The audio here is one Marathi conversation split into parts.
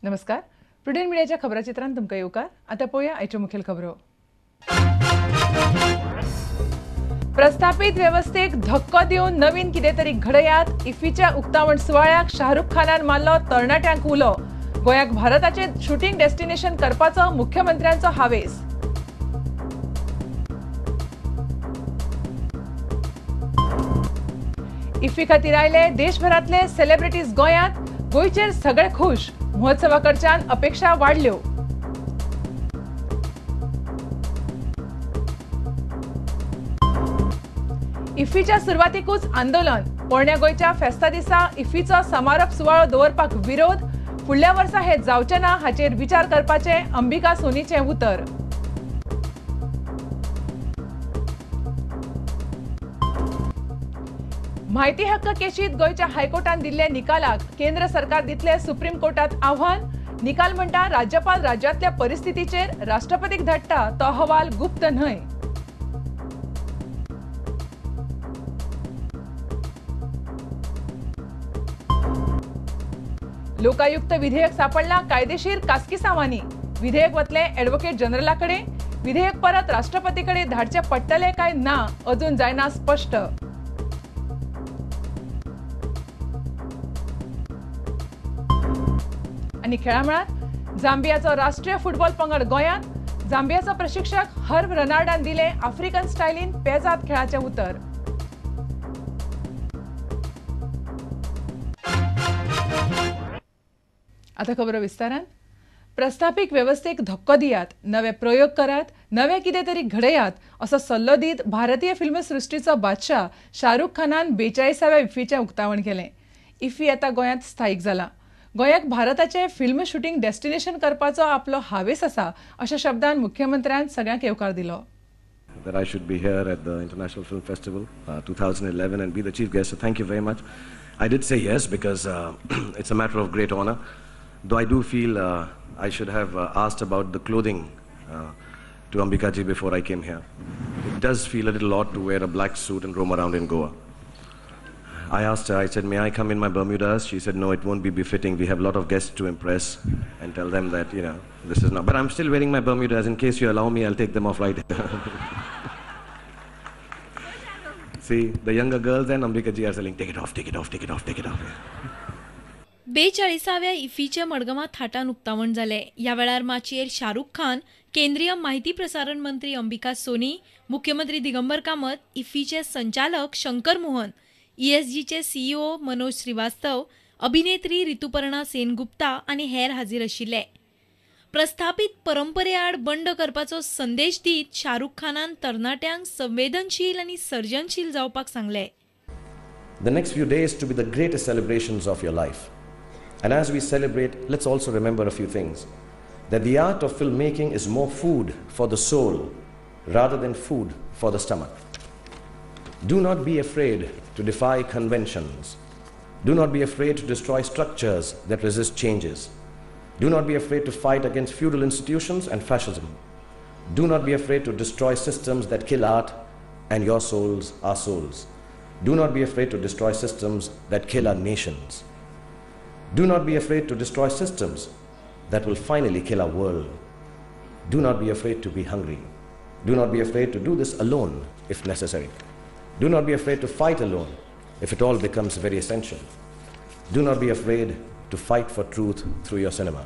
नमस्कार. प्रुडेंट मिडियाच्या खबराचित्रांत तुमकां येवकार. आता पळोवया आयच्यो मुखेल खबरो. प्रस्थापित व्यवस्थेक धक्को दिवन नवीन कितें तरी घडयात. इफ्फीच्या उक्तावण सुवाळ्याक शाहरुख खानान मारलो तरणाट्यांक उलो. गोंयाक भारताचे शूटिंग डेस्टिनेशन करपाचो मुख्यमंत्र्यांचो हावेस. इफ्फी खातीर आयले देशभरातले सेलिब्रिटीज गोंयांत. गोंयचेर सगळे खुश. महोत्सवा कडच्यान अपेक्षा वाडल्यो. इफ्फीच्या सुरवातीकूच आंदोलन. पोरण्या गोंयच्या फेस्ता दिसा इफ्फीचो समारोप सुवाळो दवरपाक विरोध. फुडल्या वर्सा हे जावचे ना हाचेर विचार करपाचे अंबिका सोनीचे उतर. म्हायती हक्क केशीत गोंयच्या हायकोर्टान दिल्ले निकालाक केंद्र सरकार दितले सुप्रीम कोर्टात आव्हान. निकाल म्हणटा राज्यपाल राज्यांतल्या परिस्थितीचेर राष्ट्रपतीक धाडटा तो अहवाल गुप्त न्हय. लोकायुक्त विधेयक सापडला कायदेशीर कास्किसांवांनी. विधेयक वतले ॲडव्होकेट जनरलाकडे. विधेयक परत राष्ट्रपतीकडे धाडचे पडटले काय ना अजून जायना स्पष्ट. आणि खेळामळात झांबियाचो राष्ट्रीय फुटबॉल पंगड गोंयांत. झांबियाचो प्रशिक्षक हर्ब रनाल्डान दिले आफ्रिकन स्टायलीन पेजात खेळाचे उतर. आता खबर विस्तारान. प्रस्थापित व्यवस्थेक धक्को दियात, नवे प्रयोग करात, नवे कितें तरी घडयात असो सल्लो दीत भारतीय फिल्म सृष्टीचो बादशाह शाहरुख खानान 42व्या इफ्फीचें उक्तावण केलें. इफ्फी आता गोंयांत स्थायीक जाला. गोंयाक भारताचे फिल्म शूटिंग डेस्टिनेशन करपाचो आपलो हावेस आसा अशा शब्दान मुख्यमंत्र्यान सगळ्यांक येवकार दिलो. That I should be here at the International Film Festival 2011 and be the chief guest. So thank you very much. I did say yes because it's a matter of great honor. Though I do feel I should have asked about the clothing to Ambika ji before I came here. It does feel a little odd to wear a black suit and roam around in Goa. I asked her, I said, may I come in my Bermudas? She said, no, it won't be befitting. We have a lot of guests to impress and tell them that, you know, this is not. But I'm still wearing my Bermudas. In case you allow me, I'll take them off right here. See, the younger girls and Ambika ji are selling, take it off, take it off, take it off, take it off. 42व्या इफ्फीचे मडगांवां थाटान उक्तावण जाले. ह्या वेळार माचयेर शाहरुख खान, केंद्रीय माहिती प्रसारण मंत्री अंबिका सोनी, मुख्यमंत्री दिगंबर कामत, इफ्फीचे संचालक शंकर मोहन, ESGचे CEO मनोज श्रीवास्तव, अभिनेत्री ऋतुपर्णा सेनगुप्ता आनी हेर हाजीर आशिल्ले. प्रस्थापित परंपरे आड बंड करपाचो संदेश दीत शाहरुख खानान तरणाट्यांक संवेदनशील आनी सर्जनशील जावपाक सांगले. The next few days to be the greatest celebrations of your life. And as we celebrate, let's also remember a few things. That the art of filmmaking is more food for the soul rather than food for the stomach. Do not be afraid to defy conventions. Do not be afraid to destroy structures that resist changes. Do not be afraid to fight against feudal institutions and fascism. Do not be afraid to destroy systems that kill art and your souls are souls. Do not be afraid to destroy systems that kill our nations. Do not be afraid to destroy systems that will finally kill our world. Do not be afraid to be hungry. Do not be afraid to do this alone if necessary. Do not be afraid to fight alone if it all becomes very essential. Do not be afraid to fight for truth through your cinema.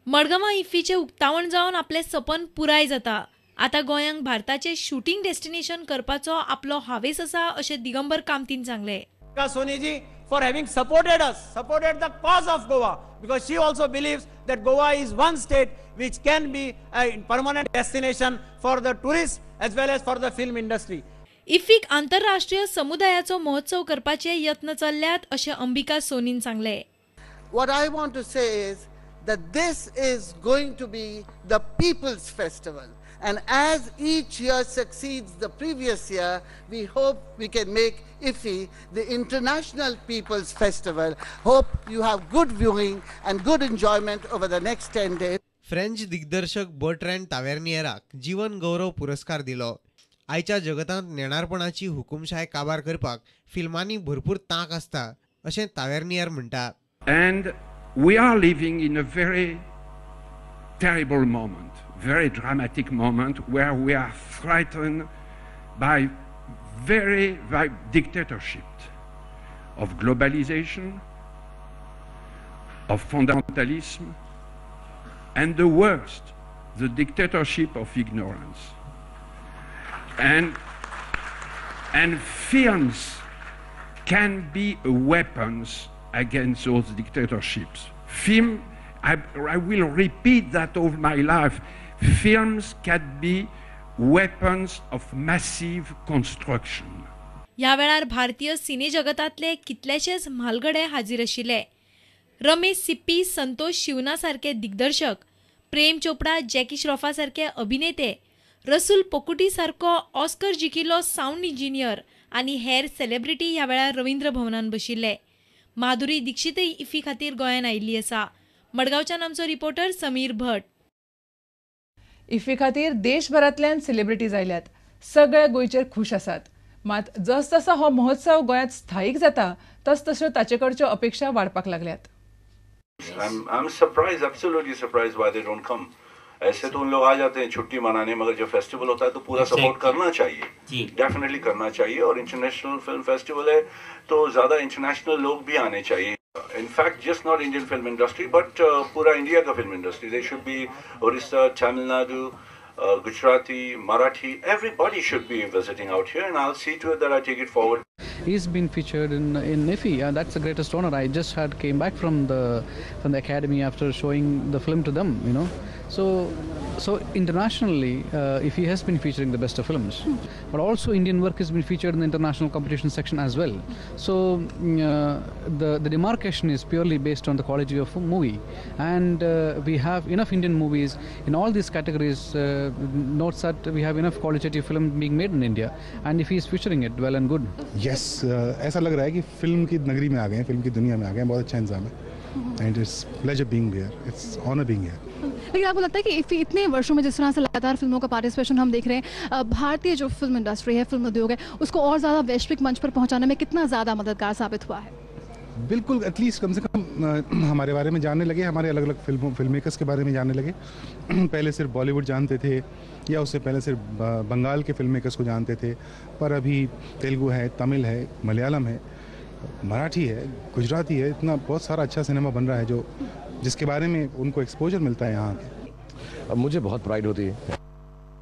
मडगांवां इफ्फीचे उक्तावण जावन आपले सपन पुराय जाता. आता गोंयांक भारताचे शूटिंग डेस्टिनेशन करपाचो आपलो हावेस आसा अशें दिगंबर कामतीन सांगले. Soni ji for having supported us, supported the cause of Goa, because she also believes that Goa is one state which can be a permanent destination for the tourists as well as for the film industry. इफ्फीक आंतरराष्ट्रीय समुदायाचो महोत्सव करपाचे यत्न चल्ल्यात अशें अंबिका सोनीन सांगले. What I want to say is that this is going to be the people's festival, and as each year succeeds the previous year, we hope we can make IFFI the international people's festival. Hope you have good viewing and good enjoyment over the next 10 days. French दिग्दर्शक बर्ट्रँड तावेर्नियराक जीवन गौरव पुरस्कार दिलो. आयच्या जगतांत नेणारपणाची हुकुमशाय काबार करपाक फिल्मांनी भरपूर तांक आसता अशें तावेर्नियर म्हणटा. And we are living in a very terrible moment, very dramatic moment, where we are frightened by dictatorship, of globalization, of fundamentalism, and the worst, the dictatorship of ignorance. And films can be weapons against those dictatorships. I will repeat that all my life. Films can be weapons of massive construction. ह्या वेळार भारतीय सिने जगतातले कितलेशेच म्हालगडे हाजीर आशिल्ले. रमेश सिप्पी, संतोष शिवना सारखे दिग्दर्शक, प्रेम चोपडा, जॅकी श्रॉफा सारखे अभिनेते, रसूल पोकुटी सारको ऑस्कर जिखिल्लो साऊंड इंजिनियर आनी हेर सेलिब्रिटी ह्या वेळार रवींद्र भवनान बशिल्ले. माधुरी दीक्षितय इफ्फी खातीर गोंयान आयिल्ली आसा. मडगांवच्यान आमचो रिपोर्टर समीर भट. इफ्फी खातीर देशभरांतल्यान सेलिब्रिटीज आयल्यात. सगळे गोंयचेर खूश आसात. मात जसजसो हो महोत्सव गोंयांत स्थायीक जाता तसतश्यो ताचेकडच्यो अपेक्षा वाडपाक लागल्यात. I'm surprised, absolutely surprised why they don't come. ऐसे तो उन लोग आ जाते हैं छुट्टी मनाने, मगर जब फेस्टिवल होता है तो पूरा सपोर्ट करना चाहिए, डेफिनेटली करना चाहिए. और इंटरनेशनल फिल्म फेस्टिवल है तो ज़्यादा इंटरनेशनल लोग भी आने चाहिए. In fact just not Indian film industry but पूरा इंडिया का film industry. They should be Odisha, Tamil Nadu, Gujarati, Marathi, everybody should be visiting out here, and I'll see to it that I take it forward. He's been featured in IFFI, and that's the greatest honor. I just came back from the academy after showing the film to them, you know. So internationally, IFFI has been featuring the best of films, but also Indian work has been featured in the international competition section as well. So the demarcation is purely based on the quality of a movie, and we have enough Indian movies in all these categories. Notes that we have enough qualitative film being made in India, and if he is featuring it, well and good. Yes, ऐसा लग रहा है कि फिल्म की नगरी में आ गए हैं, फिल्म की दुनिया में आ गए हैं. बहुत अच्छा इंतजाम है, and it's pleasure being here, it's honor being here. लेकिन आपको लगता है कि इफ्फी इतने वर्षों में जिस तरह से लगातार फिल्मों का पार्टिसिपेशन हम देख रहे हैं, भारतीय जो फिल्म इंडस्ट्री है, फिल्म उद्योग है, उसको और ज़्यादा वैश्विक मंच पर पहुंचाने में कितना ज़्यादा मददगार साबित हुआ है? बिल्कुल, एटलीस्ट कम से कम हमारे बारे में जानने लगे, हमारे अलग अलग फिल्म मेकर्स के बारे में जानने लगे. पहले सिर्फ बॉलीवुड जानते थे, या उससे पहले सिर्फ बंगाल के फिल्म मेकर्स को जानते थे, पर अभी तेलुगु है, तमिल है, मलयालम है, मराठी है, गुजराती है. इतना बहुत सारा अच्छा सिनेमा बन रहा है जिसके बारे में उनको एक्सपोजर मिलता है यहाँ के. मुझे बहुत प्राइड होती है,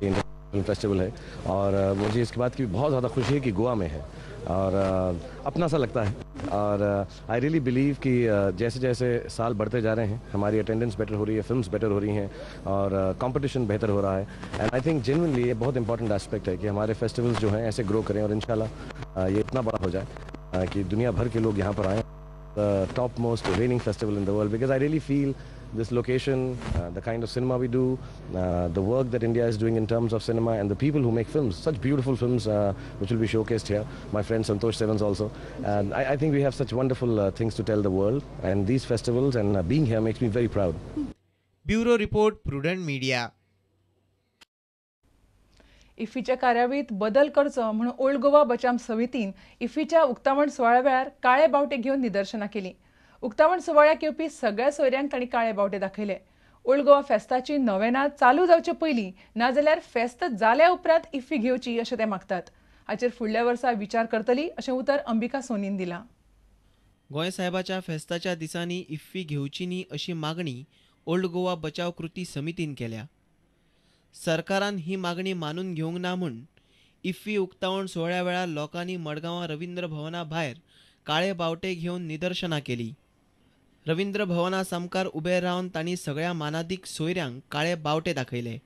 फिल्म फेस्टिवल है, और मुझे इसके बात की बहुत ज़्यादा खुशी है कि गोवा में है, और अपना सा लगता है. और आई रियली बिलीव कि जैसे जैसे साल बढ़ते जा रहे हैं, हमारी अटेंडेंस बेटर हो रही है, फिल्म्स बेटर हो रही हैं, और कंपटीशन बेहतर हो रहा है. एंड आई थिंक जेन्युइनली ये बहुत इंपॉर्टेंट एस्पेक्ट है कि हमारे फेस्टिवल्स जो हैं ऐसे ग्रो करें, और इंशाल्लाह ये इतना बड़ा हो जाए कि दुनिया भर के लोग यहाँ पर आएँ. The topmost raining festival in the world, because I really feel this location, the kind of cinema we do, the work that India is doing in terms of cinema, and the people who make films, such beautiful films which will be showcased here. My friend Santosh Sevans also, and I think we have such wonderful things to tell the world, and these festivals and being here makes me very proud. Bureau Report, Prudent Media. इफ्फीच्या कार्यावळीत बदल करचो म्हणून ओल्ड गोवा बचाव समितीन इफ्फीच्या उक्तावण सुवाळ्या वेळार काळे बावटे घेवन निदर्शनां केली. उक्तावण सुवाळ्याक येवपी सगळ्या सोयऱ्यांक तांणी काळे बावटे दाखयले. ओल्ड गोवा फेस्ताची नवेनां चालू जावचे पयलीं नाजाल्यार फेस्त जाल्या उपरांत इफ्फी घेवची अशें ते मागतात. हाचेर फुडल्या वर्सा विचार करतली अशें उतर अंबिका सोनीन दिलां. गोंय साहेबाच्या फेस्ताच्या दिसांनी इफ्फी घेवची न्ही अशी मागणी ओल्ड गोवा बचाव कृती समितीन केल्या. सरकारान ही मागणी मानून घेवंक ना म्हूण इफ्फी उक्तावण सोहळ्या वेळार लोकांनी मडगांवां रवींद्र भवना भायर काळे बावटे घेऊन निदर्शनां केली. रवींद्र भवना सामकार उबे रावन तांणी सगळ्या मानादीक सोयऱ्यांक काळे बावटे दाखयले.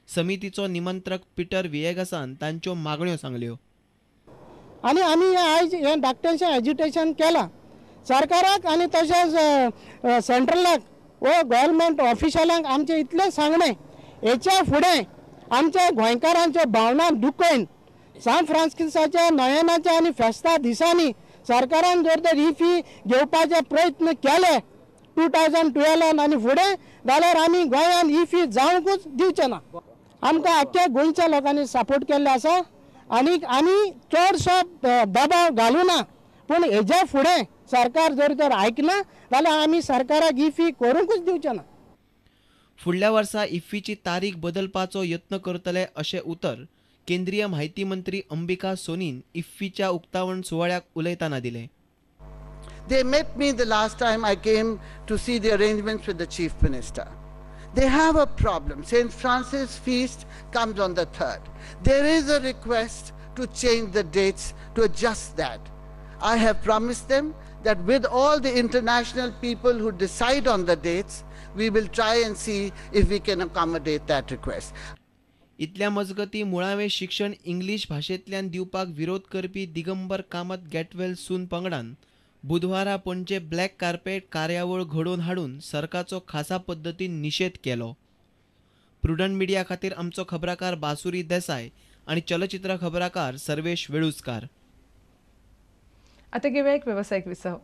समितीचो निमंत्रक पीटर विएगसान तांच्यो मागण्यो सांगल्यो. आणि आम्ही आयज हे धाकटेशें एज्युटेशन केलां सरकाराक आनी तशेंच सेंट्रलाक व गव्हर्मेंट ऑफिशलांक आमचे इतलें सांगणें हेच्या फुडें आमच्या गोंयकारांच्यो भावना दुखोवन सान फ्रांसिस्काच्या नोयेनाच्या आनी फेस्ता दिसांनी सरकारान जर तर ही फी घेवपाचे प्रयत्न केले 2012 आनी फुडें जाल्यार आमी गोंयांत ही फी जावंकूच दिवचे ना. आमकां आख्ख्या गोंयच्या लोकांनी सपोर्ट केल्ले आसा आनी आमी चडसो दबाव घालूना. पूण हेज्या फुडें सरकार जर तर आयकना जाल्यार आमी सरकाराक ही फी करूंकूच दिवचे ना. फुडल्या वर्सा इफ्फीची तारीख बदलपाचो यत्न करतले अशें उतर केंद्रीय म्हायती मंत्री अंबिका सोनीन इफ्फीच्या उक्तावण सुवाळ्याक उलयतना दिलें. They met me the last time I came to see the arrangements with the Chief Minister. They have a problem. St. Francis feast comes on the 3rd. There is a request to change the dates to adjust that. I have promised them that with all the international people who decide on the dates, we will try and see if we can accommodate that request. इतल्या मजगती मुळावें शिक्षण इंग्लीश भाशेंतल्यान दिवपाक विरोध करपी दिगंबर कामत गेटवेल सून पंगडान बुधवारा पणजे ब्लॅक कार्पेट कार्यावळ घडोवन हाडून सरकारचो खासा पद्दतीन निशेध केलो. प्रुडंट मिडिया खातीर आमचो खबराकार बासुरी देसाय आनी चलचित्र खबराकार सर्वेश वेळुस्कार. आता घेऊया एक व्यावसायिक विसाव.